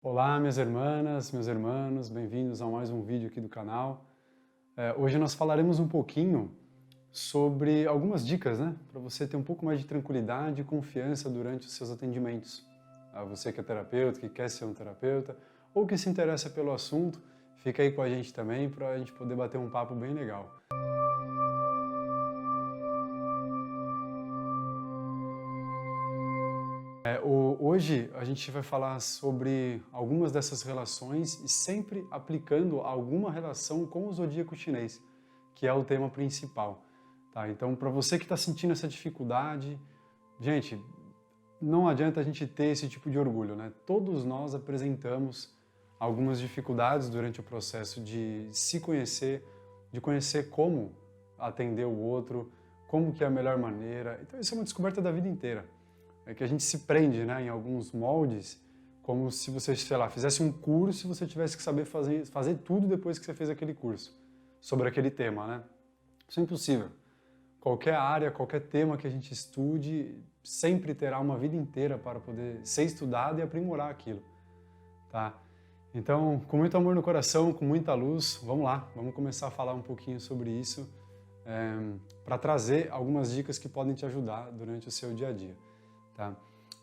Olá, minhas irmãs, meus irmãos, bem-vindos a mais um vídeo aqui do canal. Hoje nós falaremos um pouquinho sobre algumas dicas, né, para você ter um pouco mais de tranquilidade e confiança durante os seus atendimentos. Você que é terapeuta, que quer ser um terapeuta, ou que se interessa pelo assunto, fica aí com a gente também para a gente poder bater um papo bem legal. Hoje a gente vai falar sobre algumas dessas relações e sempre aplicando alguma relação com o zodíaco chinês, que é o tema principal. Tá? Então, para você que está sentindo essa dificuldade, gente, não adianta a gente ter esse tipo de orgulho, né? Todos nós apresentamos algumas dificuldades durante o processo de se conhecer, de conhecer como atender o outro, como que é a melhor maneira. Então, isso é uma descoberta da vida inteira. É que a gente se prende, né, em alguns moldes, como se você, sei lá, fizesse um curso e você tivesse que saber fazer tudo depois que você fez aquele curso, sobre aquele tema, né? Isso é impossível. Qualquer área, qualquer tema que a gente estude, sempre terá uma vida inteira para poder ser estudado e aprimorar aquilo, tá? Então, com muito amor no coração, com muita luz, vamos lá, vamos começar a falar um pouquinho sobre isso, para trazer algumas dicas que podem te ajudar durante o seu dia a dia. Tá?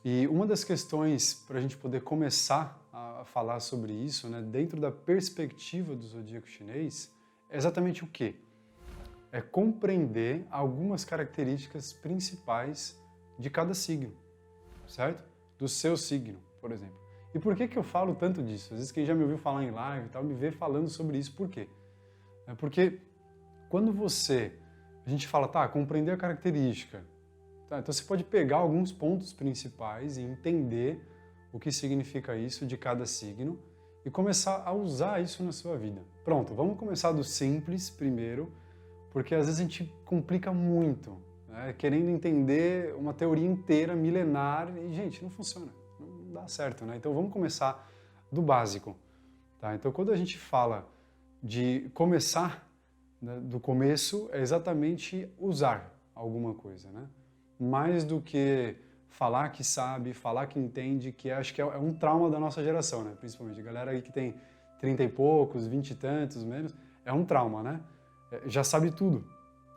E uma das questões para a gente poder começar a falar sobre isso, né, dentro da perspectiva do zodíaco chinês, é exatamente o quê? É compreender algumas características principais de cada signo, certo? Do seu signo, por exemplo. E por que eu falo tanto disso? Às vezes quem já me ouviu falar em live e tal, me vê falando sobre isso, por quê? É porque quando a gente fala, tá, compreender a característica. Tá, então você pode pegar alguns pontos principais e entender o que significa isso de cada signo e começar a usar isso na sua vida. Pronto, vamos começar do simples primeiro, porque às vezes a gente complica muito, né, querendo entender uma teoria inteira, milenar, e gente, não funciona, não dá certo, né? Então vamos começar do básico. Tá? Então quando a gente fala de começar, né, do começo, é exatamente usar alguma coisa, né? Mais do que falar que sabe, falar que entende, que acho que é um trauma da nossa geração, né? Principalmente a galera aí que tem 30 e poucos, 20 e tantos, menos, é um trauma, né? Já sabe tudo.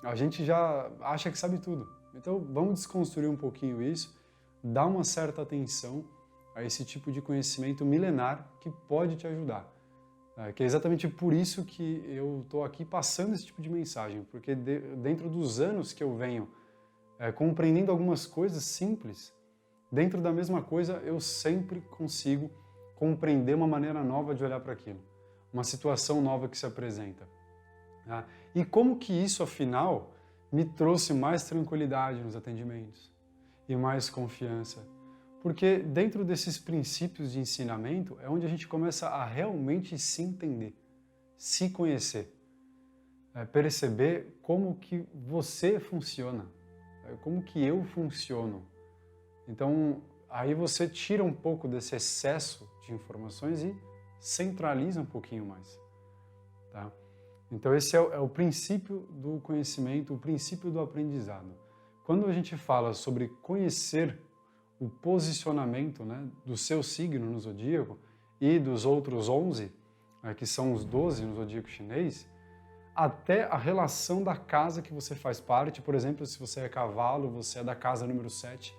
A gente já acha que sabe tudo. Então vamos desconstruir um pouquinho isso, dar uma certa atenção a esse tipo de conhecimento milenar que pode te ajudar. Que é exatamente por isso que eu estou aqui passando esse tipo de mensagem, porque dentro dos anos que eu venho compreendendo algumas coisas simples, dentro da mesma coisa eu sempre consigo compreender uma maneira nova de olhar para aquilo, uma situação nova que se apresenta. Tá? E como que isso, afinal, me trouxe mais tranquilidade nos atendimentos e mais confiança? Porque dentro desses princípios de ensinamento é onde a gente começa a realmente se entender, se conhecer, perceber como que você funciona, como que eu funciono. Então, aí você tira um pouco desse excesso de informações e centraliza um pouquinho mais. Tá? Então, esse é o princípio do conhecimento, o princípio do aprendizado. Quando a gente fala sobre conhecer o posicionamento, né, do seu signo no zodíaco e dos outros 11, que são os 12 no zodíaco chinês, até a relação da casa que você faz parte. Por exemplo, se você é cavalo, você é da casa número 7,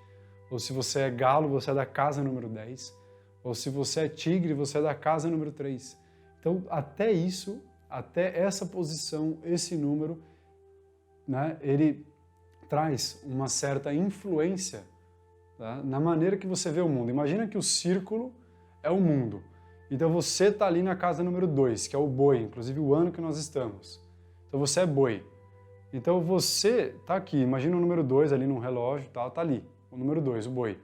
ou se você é galo, você é da casa número 10, ou se você é tigre, você é da casa número 3. Então, até isso, até essa posição, esse número, né, ele traz uma certa influência, tá, na maneira que você vê o mundo. Imagina que o círculo é o mundo. Então você está ali na casa número 2, que é o boi, inclusive o ano que nós estamos. Então você é boi. Então você está aqui, imagina o número 2 ali num relógio, tá ali, o número 2, o boi.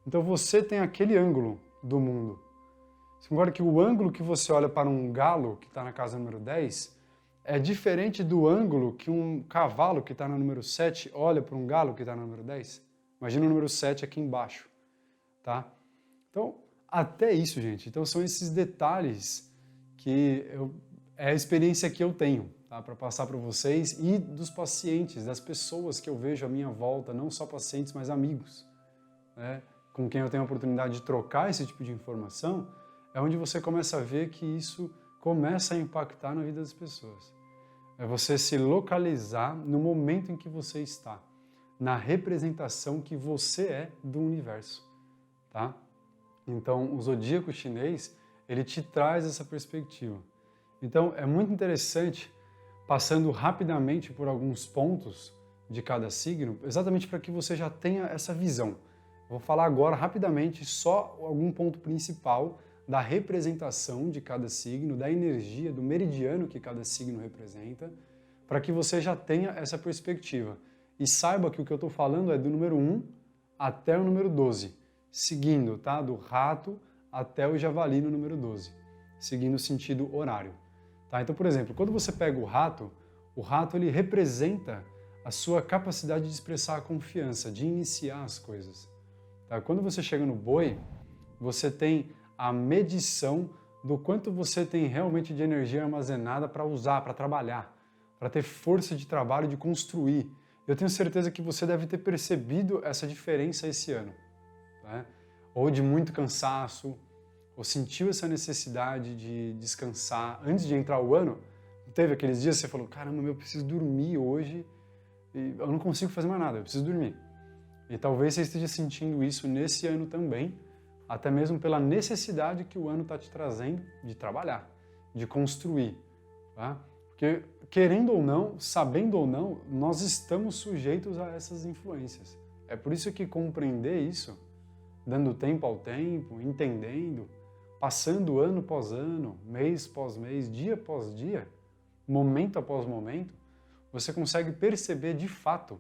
Então você tem aquele ângulo do mundo. Agora que o ângulo que você olha para um galo, que está na casa número 10, é diferente do ângulo que um cavalo que está no número 7 olha para um galo que está no número 10. Imagina o número 7 aqui embaixo, tá? Então, até isso, gente. Então são esses detalhes que é a experiência que eu tenho, tá, para passar para vocês e dos pacientes, das pessoas que eu vejo à minha volta, não só pacientes, mas amigos, né, com quem eu tenho a oportunidade de trocar esse tipo de informação. é onde você começa a ver que isso começa a impactar na vida das pessoas. É você se localizar no momento em que você está, na representação que você é do universo, tá? Então, o zodíaco chinês, ele te traz essa perspectiva. Então, é muito interessante, passando rapidamente por alguns pontos de cada signo, exatamente para que você já tenha essa visão. Vou falar agora rapidamente só algum ponto principal da representação de cada signo, da energia, do meridiano que cada signo representa, para que você já tenha essa perspectiva. E saiba que o que eu estou falando é do número 1 até o número 12, seguindo, tá? Do rato até o javali no número 12, seguindo o sentido horário. Tá? Então, por exemplo, quando você pega o rato ele representa a sua capacidade de expressar a confiança, de iniciar as coisas. Tá? Quando você chega no boi, você tem a medição do quanto você tem realmente de energia armazenada para usar, para trabalhar, para ter força de trabalho, de construir. Eu tenho certeza que você deve ter percebido essa diferença esse ano. Né? Ou de muito cansaço, ou sentiu essa necessidade de descansar antes de entrar o ano. Teve aqueles dias que você falou, caramba, eu preciso dormir hoje, e eu não consigo fazer mais nada, eu preciso dormir. E talvez você esteja sentindo isso nesse ano também, até mesmo pela necessidade que o ano está te trazendo de trabalhar, de construir. Tá? Porque, querendo ou não, sabendo ou não, nós estamos sujeitos a essas influências. É por isso que compreender isso, dando tempo ao tempo, entendendo, passando ano após ano, mês após mês, dia após dia, momento após momento, você consegue perceber de fato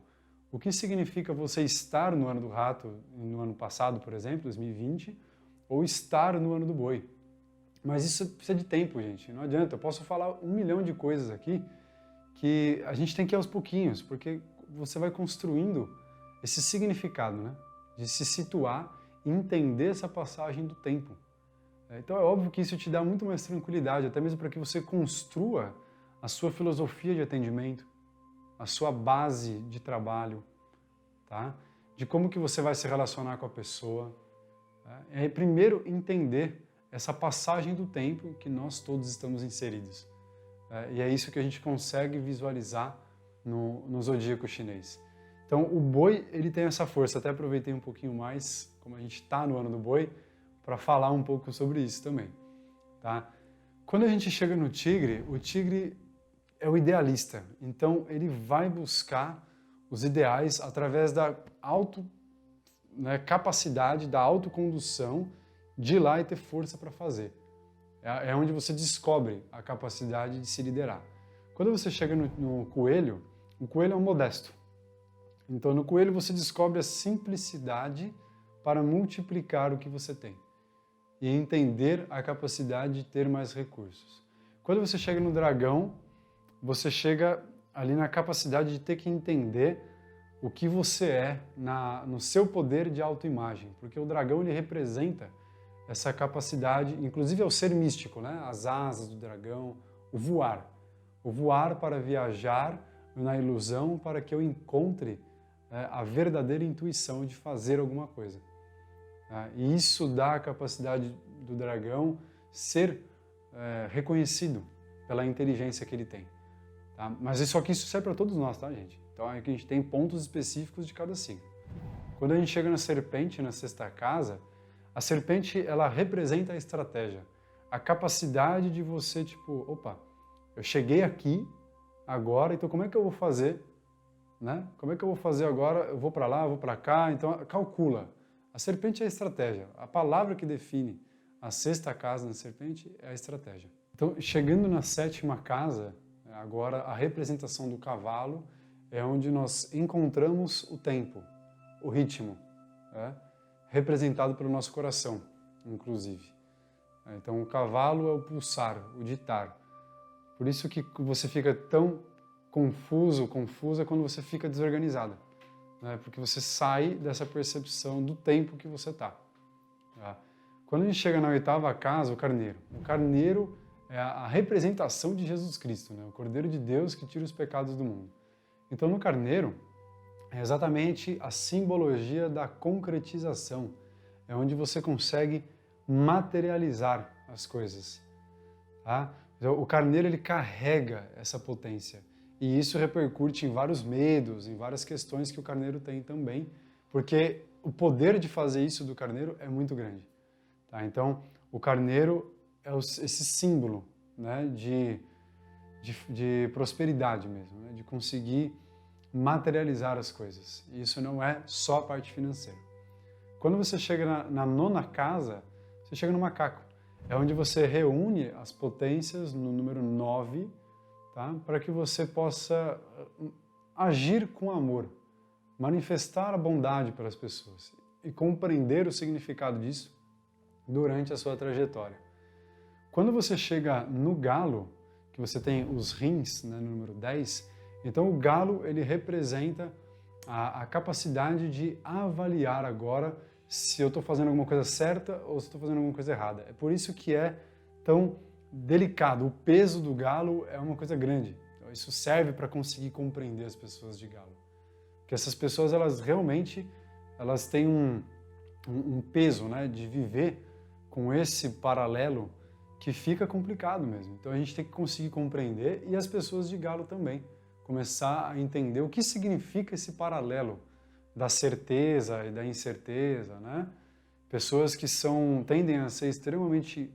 o que significa você estar no ano do rato, no ano passado, por exemplo, 2020, ou estar no ano do boi. Mas isso precisa de tempo, gente. Não adianta. Eu posso falar 1 milhão de coisas aqui que a gente tem que ir aos pouquinhos, porque você vai construindo esse significado, né? De se situar e entender essa passagem do tempo. Então é óbvio que isso te dá muito mais tranquilidade, até mesmo para que você construa a sua filosofia de atendimento, a sua base de trabalho, tá? De como que você vai se relacionar com a pessoa. Tá? É primeiro entender essa passagem do tempo que nós todos estamos inseridos. E é isso que a gente consegue visualizar no zodíaco chinês. Então o boi, ele tem essa força. Até aproveitei um pouquinho mais, como a gente está no ano do boi, para falar um pouco sobre isso também. Tá? Quando a gente chega no tigre, o tigre é o idealista. Então ele vai buscar os ideais através da capacidade, da autocondução, de ir lá e ter força para fazer. É onde você descobre a capacidade de se liderar. Quando você chega no coelho, o coelho é um modesto. Então no coelho você descobre a simplicidade para multiplicar o que você tem e entender a capacidade de ter mais recursos. Quando você chega no dragão, você chega ali na capacidade de ter que entender o que você é no seu poder de autoimagem, porque o dragão ele representa essa capacidade, inclusive é o ser místico, né? As asas do dragão, o voar para viajar na ilusão para que eu encontre a verdadeira intuição de fazer alguma coisa. E isso dá a capacidade do dragão ser reconhecido pela inteligência que ele tem. Tá? Mas isso serve para todos nós, tá, gente? Então é que a gente tem pontos específicos de cada signo. Quando a gente chega na serpente, na sexta casa, a serpente, ela representa a estratégia, a capacidade de você, tipo, opa, eu cheguei aqui agora, então como é que eu vou fazer? Né? Como é que eu vou fazer agora? Eu vou para lá, eu vou para cá, então calcula. A serpente é a estratégia. A palavra que define a sexta casa na serpente é a estratégia. Então, chegando na sétima casa, agora a representação do cavalo é onde nós encontramos o tempo, o ritmo, representado pelo nosso coração, inclusive. Então, o cavalo é o pulsar, o ditar. Por isso que você fica tão confusa quando você fica desorganizada. Porque você sai dessa percepção do tempo que você está. Quando a gente chega na oitava casa, o carneiro é a representação de Jesus Cristo, né? O Cordeiro de Deus que tira os pecados do mundo. Então no carneiro é exatamente a simbologia da concretização, é onde você consegue materializar as coisas. Tá? Então, o carneiro ele carrega essa potência e isso repercute em vários medos, em várias questões que o carneiro tem também, porque o poder de fazer isso do carneiro é muito grande. Tá? Então, o carneiro é esse símbolo, né, de prosperidade mesmo, né, de conseguir materializar as coisas. E isso não é só a parte financeira. Quando você chega na nona casa, você chega no macaco. É onde você reúne as potências no número 9, tá? Para que você possa agir com amor, manifestar a bondade pelas pessoas e compreender o significado disso durante a sua trajetória. Quando você chega no galo, que você tem os rins, né, no número 10, então o galo ele representa a capacidade de avaliar agora se eu estou fazendo alguma coisa certa ou se estou fazendo alguma coisa errada. É por isso que é tão delicado. O peso do galo é uma coisa grande. Então, isso serve para conseguir compreender as pessoas de galo. Porque essas pessoas, elas realmente têm um peso, né, de viver com esse paralelo que fica complicado mesmo. Então a gente tem que conseguir compreender e as pessoas de galo também. Começar a entender o que significa esse paralelo da certeza e da incerteza, né? Pessoas que tendem a ser extremamente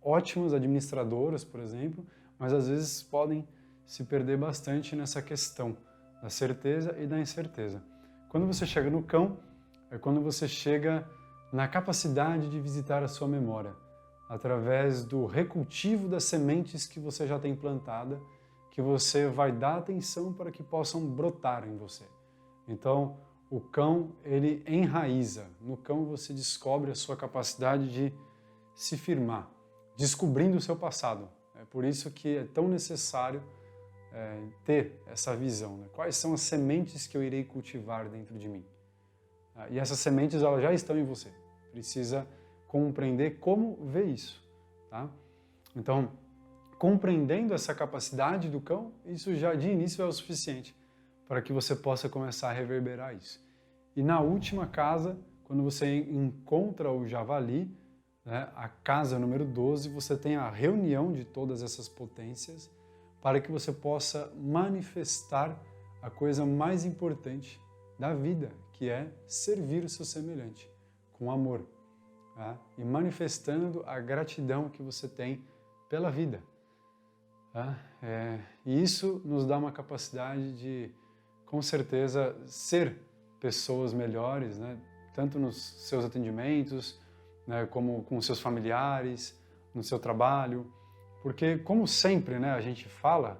ótimas administradoras, por exemplo, mas às vezes podem se perder bastante nessa questão da certeza e da incerteza. Quando você chega no cão, é quando você chega na capacidade de visitar a sua memória, através do recultivo das sementes que você já tem plantada, que você vai dar atenção para que possam brotar em você. Então, o cão, ele enraiza. No cão você descobre a sua capacidade de se firmar, descobrindo o seu passado. É por isso que é tão necessário ter essa visão. Né? Quais são as sementes que eu irei cultivar dentro de mim? E essas sementes, elas já estão em você. Precisa compreender como ver isso. Tá? Então, compreendendo essa capacidade do cão, isso já de início é o suficiente para que você possa começar a reverberar isso. E na última casa, quando você encontra o javali, né, a casa número 12, você tem a reunião de todas essas potências para que você possa manifestar a coisa mais importante da vida, que é servir o seu semelhante com amor. Tá? E manifestando a gratidão que você tem pela vida. Tá? E isso nos dá uma capacidade de, com certeza, ser pessoas melhores, né? Tanto nos seus atendimentos, né? Como com seus familiares, no seu trabalho. Porque, como sempre, né, a gente fala,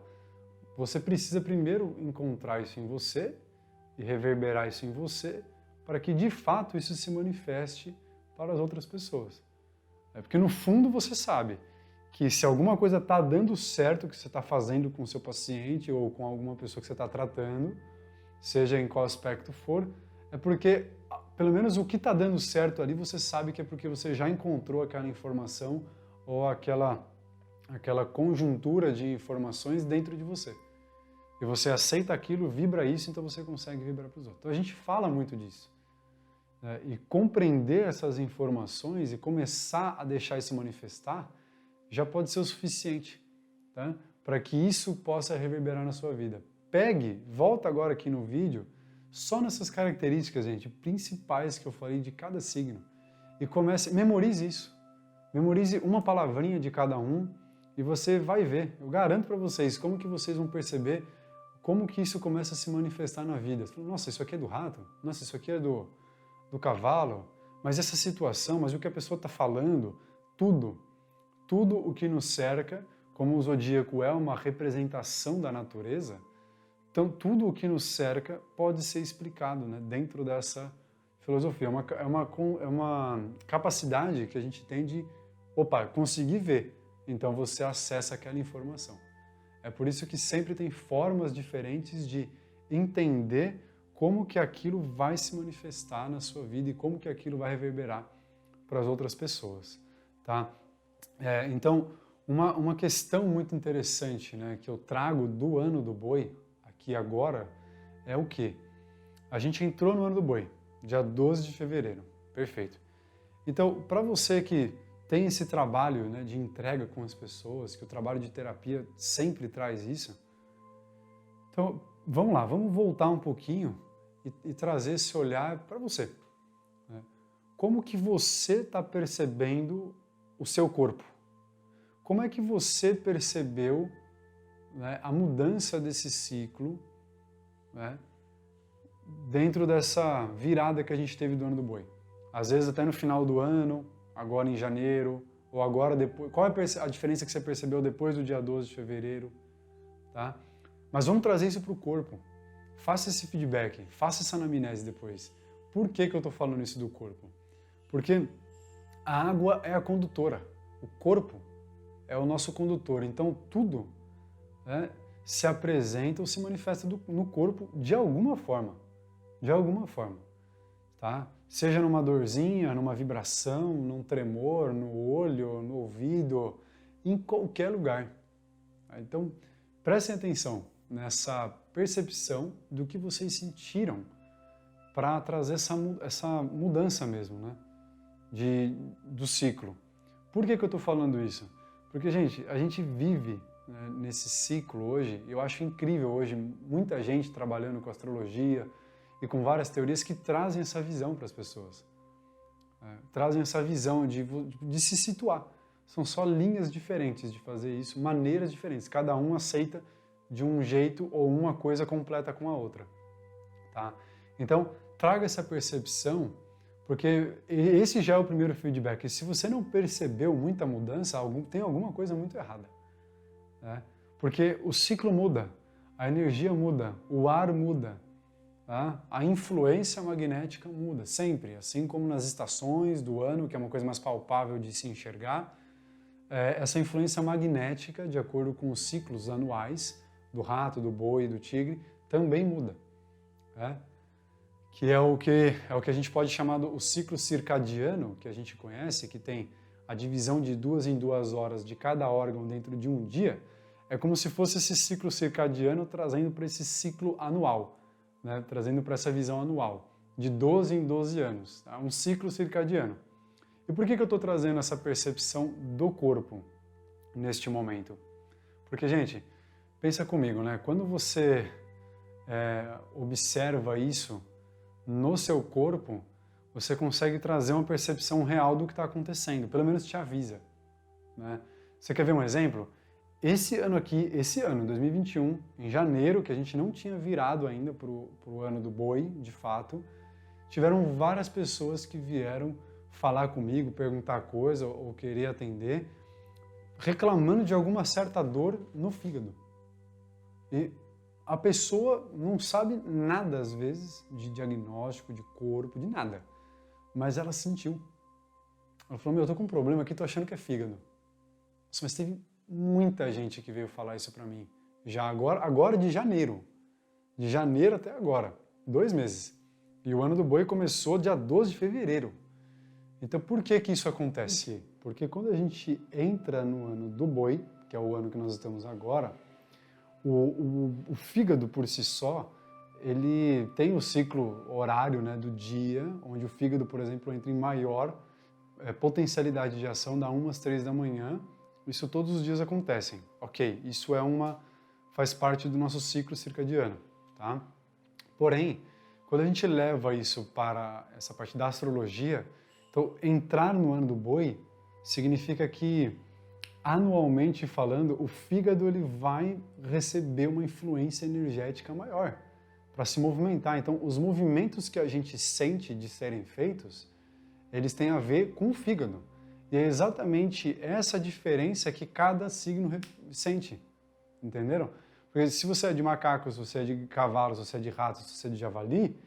você precisa primeiro encontrar isso em você e reverberar isso em você para que, de fato, isso se manifeste para as outras pessoas. Porque, no fundo, você sabe que se alguma coisa está dando certo que você está fazendo com o seu paciente ou com alguma pessoa que você está tratando, seja em qual aspecto for, é porque, pelo menos o que está dando certo ali, você sabe que é porque você já encontrou aquela informação ou aquela conjuntura de informações dentro de você. E você aceita aquilo, vibra isso, então você consegue vibrar para os outros. Então a gente fala muito disso. Né? E compreender essas informações e começar a deixar isso manifestar já pode ser o suficiente, tá? Para que isso possa reverberar na sua vida. Volta agora aqui no vídeo, só nessas características, gente, principais que eu falei de cada signo. E memorize isso. Memorize uma palavrinha de cada um e você vai ver. Eu garanto para vocês como que vocês vão perceber como que isso começa a se manifestar na vida. Você fala, nossa, isso aqui é do rato? Nossa, isso aqui é do cavalo? Mas essa situação, mas o que a pessoa está falando, tudo o que nos cerca, como o zodíaco é uma representação da natureza, então tudo o que nos cerca pode ser explicado, né, dentro dessa filosofia. É uma capacidade que a gente tem de, conseguir ver. Então você acessa aquela informação. É por isso que sempre tem formas diferentes de entender como que aquilo vai se manifestar na sua vida e como que aquilo vai reverberar para as outras pessoas, tá? Então, uma questão muito interessante, né, que eu trago do ano do boi, aqui agora, é o quê? A gente entrou no ano do boi, dia 12 de fevereiro, perfeito. Então, para você que tem esse trabalho, né, de entrega com as pessoas, que o trabalho de terapia sempre traz isso. Então, vamos lá, vamos voltar um pouquinho e trazer esse olhar para você. Né? Como que você está percebendo o seu corpo? Como é que você percebeu, né, a mudança desse ciclo, né, dentro dessa virada que a gente teve do ano do boi? Às vezes até no final do ano, agora em janeiro, ou agora depois. Qual é a diferença que você percebeu depois do dia 12 de fevereiro? Tá? Mas vamos trazer isso para o corpo. Faça esse feedback, faça essa anamnese depois. Por que eu estou falando isso do corpo? Porque a água é a condutora, o corpo é o nosso condutor. Então tudo, né, se apresenta ou se manifesta no corpo de alguma forma. De alguma forma. Tá? Seja numa dorzinha, numa vibração, num tremor, no olho, no ouvido, em qualquer lugar. Então, prestem atenção nessa percepção do que vocês sentiram para trazer essa mudança mesmo, né? Do ciclo. Por que eu estou falando isso? Porque, gente, a gente vive, né, nesse ciclo hoje, eu acho incrível hoje, muita gente trabalhando com astrologia e com várias teorias que trazem essa visão para as pessoas. Trazem essa visão de se situar. São só linhas diferentes de fazer isso, maneiras diferentes. Cada um aceita de um jeito ou uma coisa completa com a outra. Tá? Então, traga essa percepção, porque esse já é o primeiro feedback. E se você não percebeu muita mudança, tem alguma coisa muito errada. Né? Porque o ciclo muda, a energia muda, o ar muda, tá? A influência magnética muda sempre, assim como nas estações do ano, que é uma coisa mais palpável de se enxergar. Essa influência magnética, de acordo com os ciclos anuais do rato, do boi e do tigre, também muda. Que é o que a gente pode chamar do ciclo circadiano, que a gente conhece, que tem a divisão de 2 em 2 horas de cada órgão dentro de um dia. É como se fosse esse ciclo circadiano trazendo para esse ciclo anual, né? Trazendo para essa visão anual, de 12 em 12 anos, tá? Um ciclo circadiano. E por que eu estou trazendo essa percepção do corpo neste momento? Porque, gente, pensa comigo, né? Quando você observa isso no seu corpo, você consegue trazer uma percepção real do que está acontecendo, pelo menos te avisa. Né? Você quer ver um exemplo? Esse ano aqui, 2021, em janeiro, que a gente não tinha virado ainda para o ano do boi, de fato, tiveram várias pessoas que vieram falar comigo, perguntar coisa ou querer atender, reclamando de alguma certa dor no fígado. E a pessoa não sabe nada, às vezes, de diagnóstico, de corpo, de nada. Mas ela sentiu. Ela falou, eu tô com um problema aqui, tô achando que é fígado. Nossa, mas teve muita gente que veio falar isso pra mim. Já agora de janeiro. De janeiro até agora. 2 meses. E o ano do boi começou dia 12 de fevereiro. Então, por que isso acontece? Porque quando a gente entra no ano do boi, que é o ano que nós estamos agora, o fígado por si só, ele tem o ciclo horário, né, do dia, onde o fígado, por exemplo, entra em maior potencialidade de ação, da 1 às 3 da manhã. Isso todos os dias acontecem. Ok, isso faz parte do nosso ciclo circadiano. Tá? Porém, quando a gente leva isso para essa parte da astrologia, então entrar no ano do boi significa que, anualmente falando, o fígado ele vai receber uma influência energética maior para se movimentar. Então, os movimentos que a gente sente de serem feitos, eles têm a ver com o fígado. E é exatamente essa diferença que cada signo sente. Entenderam? Porque se você é de macaco, se você é de cavalo, se você é de rato, se você é de javali,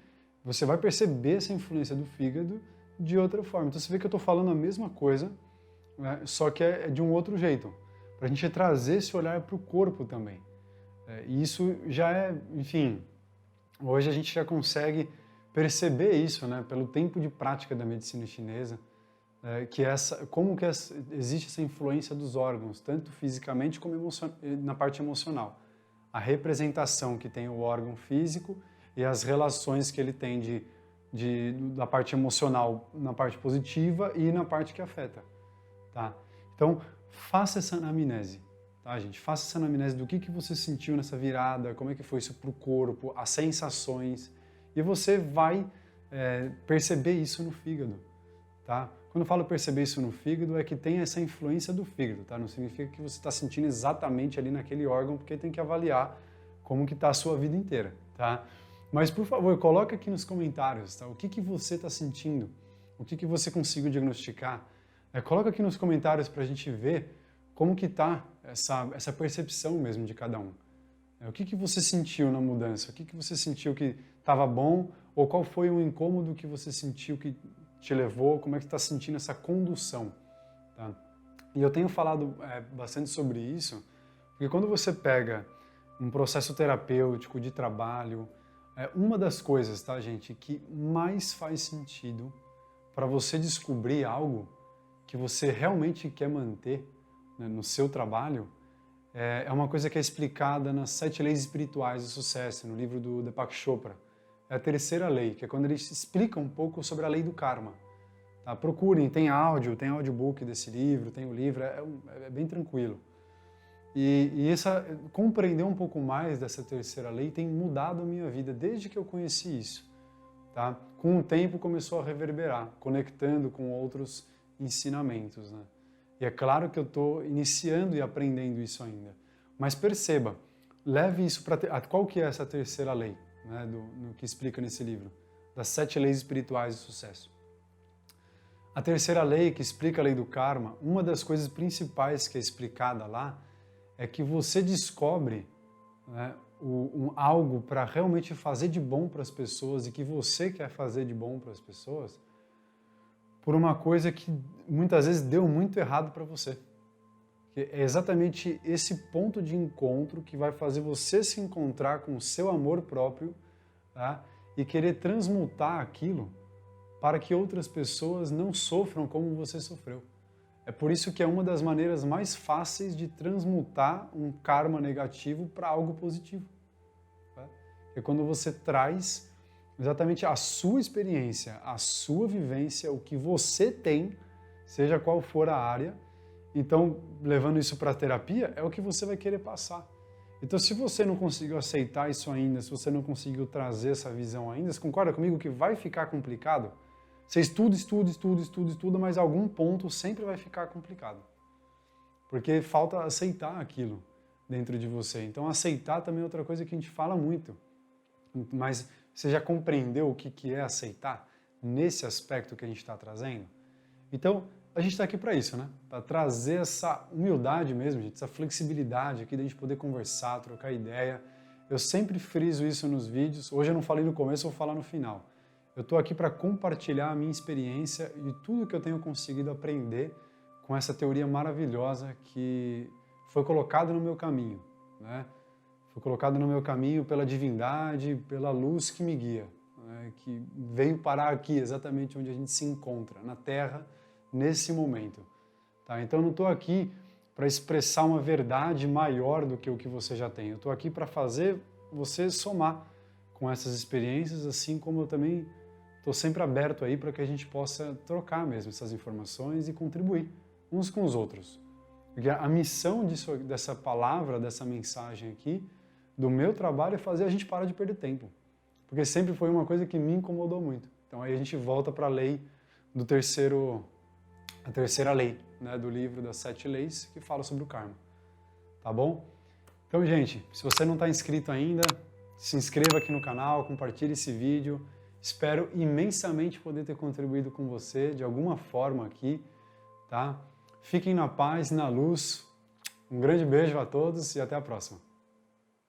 você vai perceber essa influência do fígado de outra forma. Então você vê que eu estou falando a mesma coisa, né, só que é de um outro jeito. Para a gente trazer esse olhar para o corpo também. E isso já enfim, hoje a gente já consegue perceber isso, né, pelo tempo de prática da medicina chinesa, como que existe essa influência dos órgãos, tanto fisicamente como na parte emocional. A representação que tem o órgão físico e as relações que ele tem da parte emocional na parte positiva e na parte que afeta. tá? Então, faça essa anamnese, tá, gente? Faça essa anamnese do que você sentiu nessa virada, como é que foi isso pro corpo, as sensações, e você vai perceber isso no fígado, tá? Quando eu falo perceber isso no fígado, é que tem essa influência do fígado, tá? Não significa que você está sentindo exatamente ali naquele órgão, porque tem que avaliar como que está a sua vida inteira, tá? Mas, por favor, coloca aqui nos comentários, tá? O que você está sentindo, o que você conseguiu diagnosticar. Coloca aqui nos comentários para a gente ver como que está essa percepção mesmo de cada um. O que você sentiu na mudança? O que você sentiu que estava bom? Ou qual foi o incômodo que você sentiu que te levou? Como é que está sentindo essa condução? Tá? E eu tenho falado bastante sobre isso, porque quando você pega um processo terapêutico de trabalho, uma das coisas, tá, gente, que mais faz sentido para você descobrir algo que você realmente quer manter, né, no seu trabalho, é uma coisa que é explicada nas 7 Leis Espirituais do Sucesso, no livro do Deepak Chopra. É a terceira lei, que é quando ele explica um pouco sobre a lei do karma. Tá? Procurem, tem áudio, tem audiobook desse livro, tem o livro, é bem tranquilo. E compreender um pouco mais dessa terceira lei tem mudado a minha vida desde que eu conheci isso. Tá? Com o tempo começou a reverberar, conectando com outros ensinamentos, né? E é claro que eu estou iniciando e aprendendo isso ainda. Mas perceba, leve isso para... Qual que é essa terceira lei, né, no que explica nesse livro? Das 7 Leis Espirituais do Sucesso. A terceira lei, que explica a lei do karma, uma das coisas principais que é explicada lá é que você descobre, né, algo para realmente fazer de bom para as pessoas e que você quer fazer de bom para as pessoas por uma coisa que muitas vezes deu muito errado para você. É exatamente esse ponto de encontro que vai fazer você se encontrar com o seu amor próprio, tá? E querer transmutar aquilo para que outras pessoas não sofram como você sofreu. É por isso que é uma das maneiras mais fáceis de transmutar um karma negativo para algo positivo. Tá? É quando você traz exatamente a sua experiência, a sua vivência, o que você tem, seja qual for a área. Então, levando isso para a terapia, é o que você vai querer passar. Então, se você não conseguiu aceitar isso ainda, se você não conseguiu trazer essa visão ainda, você concorda comigo que vai ficar complicado? Você estuda, mas algum ponto sempre vai ficar complicado. Porque falta aceitar aquilo dentro de você. Então, aceitar também é outra coisa que a gente fala muito. Mas você já compreendeu o que é aceitar nesse aspecto que a gente está trazendo? Então, a gente está aqui para isso, né? Para trazer essa humildade mesmo, gente, essa flexibilidade aqui, da gente poder conversar, trocar ideia. Eu sempre friso isso nos vídeos. Hoje eu não falei no começo, eu vou falar no final. Eu estou aqui para compartilhar a minha experiência e tudo que eu tenho conseguido aprender com essa teoria maravilhosa que foi colocada no meu caminho, né? Foi colocado no meu caminho pela divindade, pela luz que me guia, né? Que veio parar aqui, exatamente onde a gente se encontra, na Terra, nesse momento. Tá? Então eu não estou aqui para expressar uma verdade maior do que o que você já tem. Eu estou aqui para fazer você somar com essas experiências, assim como eu também estou sempre aberto aí para que a gente possa trocar mesmo essas informações e contribuir uns com os outros. Porque a missão dessa palavra, dessa mensagem aqui, do meu trabalho é fazer a gente parar de perder tempo. Porque sempre foi uma coisa que me incomodou muito. Então aí a gente volta para a lei do a terceira lei, né, do livro das 7 leis, que fala sobre o karma. Tá bom? Então, gente, se você não está inscrito ainda, se inscreva aqui no canal, compartilhe esse vídeo. Espero imensamente poder ter contribuído com você de alguma forma aqui, tá? Fiquem na paz, na luz. Um grande beijo a todos e até a próxima.